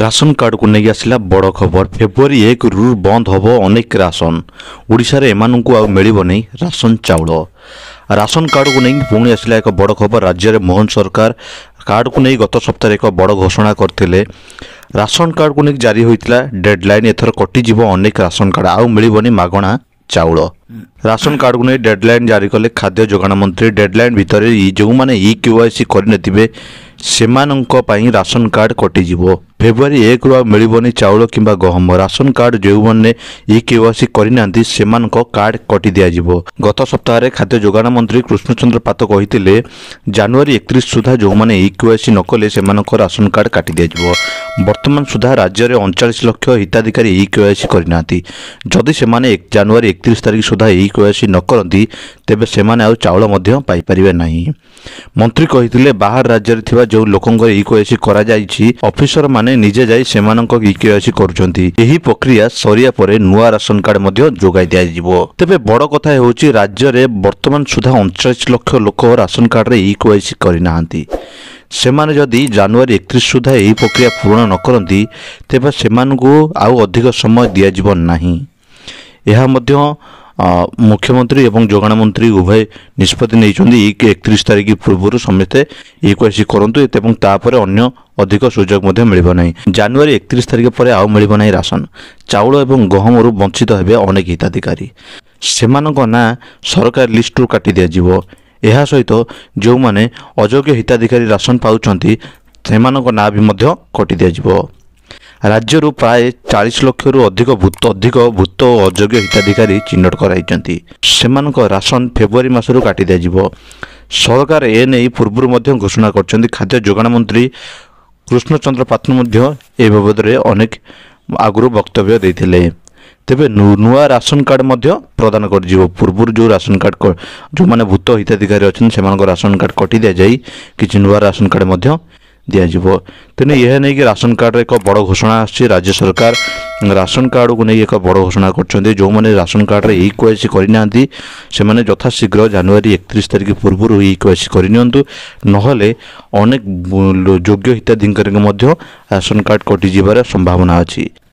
Ration card को नहीं आसला बड़ खबर फेब्रुआरी 1 रु बंद हम अनेक राशन ओडिशारे एमानंकु आ मिलिबो नहीं राशन चाउल। राशन कार्ड को नहीं पुणी आसला एक बड़ खबर। राज्य में मोहन सरकार कार्ड को नहीं गत सप्ताह एक बड़ घोषणा करते। राशन कार्ड को नहीं जारी होता डेडलाइन एथर कटिज अनेक राशन कार्ड आउ मिलिबोनी मागणा चाउल। राशन कार्ड को नहीं डेडलाइन जारी कले खाद्य जोगाण मंत्री। डेडलाइन भितर जो मैंने KYC करनथिबे सेमानंक पई राशन कार्ड कटिजिवो। फेब्रुआरी 1 रु मिलिबोनी चाउल किंबा गहम। राशन कार्ड जो मैंने KYC करनांती सेमानंक कार्ड कटि दियाजिवो। गत सप्ताह खाद्य जोगाण मंत्री कृष्णचंद्र पात्र कहिथिले जनवरी 31 सुधा जो मैंने KYC न कले सेमानंक राशन कार्ड काटि दियाजिवो। वर्तमान सुधा राज्य में 39 लाख हिताधिकारी KYC करनांती। जदि सेमाने जनवरी 31 तारिख सुधा KYC न करती तेबे सेमाने आउ चाउल मध्य पाई परिबे नहीं। मंत्री कहिथिले बाहर राज्य रे थिबा जो लोकंकर KYC करा जायछि ऑफिसर माने निजे जाई सेमानंक KYC करूछंती। एही प्रक्रिया सरिया परे नुआ राशन कार्ड मध्य जोगाई दिया जिवो। तेबे बड़ कथा होउछि राज्य रे वर्तमान सुधा 39 लाख लोक राशन कार्ड रे KYC करिनाहांती। सेमाने जदि जनवरी 31 सुधा एही प्रक्रिया पूर्ण न करंती तेबे सेमानकु आउ अधिक समय दिया जिवो नाही। एहा मध्य मुख्यमंत्री एवं जोगाण मंत्री उभय निष्पत्ति नहीं 31 तारिख पूर्व समस्ते KYC करंतु एवं तापर अन्य अधिक सुजोग मिलिबो नहीं। जनवरी 31 तारिख पर आउ मिलिबो नहीं राशन चाउल एवं गहम रु वंचित हेबे अनेक हिताधिकारी। सेमानक ना सरकार लिस्ट रु काटि दिया जिवो। एहा सहित जो माने अयोग्य हिताधिकारी राशन पाउछंती सेमानक ना भी मध्य कटि दिया जिवो। राज्य प्राय 40 लाख रु अधिक भूत अयोग्य हिताधिकारी चिन्हट कराइछंती। सेमानक राशन फेब्रुआरी मासरु काटि दिया जिवो। सरकार एने पूर्व मध्य घोषणा करछंती। खाद्य जोगाण मंत्री कृष्णचंद्र पात्र मध्य ए बाबद रे अनेक आगुरु वक्तव्य देथिले। तेबे नुआ राशन कार्ड मध्य प्रदान कर जिवो। पूर्व जो राशन कार्ड जो माने भूत हिताधिकारी अछन सेमानक राशन कार्ड कटि दिया जाई किछि नुआ राशन कार्ड मध्य दियाजिवो। तेने यह नहीं कि राशन कार्ड एक बड़ घोषणा आछि। राज्य सरकार राशन कार्ड को नहीं एक बड़ घोषणा करछन्ते। जो माने राशन कार्ड रे KYC करिनांती सेमाने यथाशीघ्र जनवरी 31 तारिख पूर्व KYC करिनियंतु नहले अनेक योग्य हिताधिकारी मध्य राशन कार्ड कटि जिबार संभावना अछि।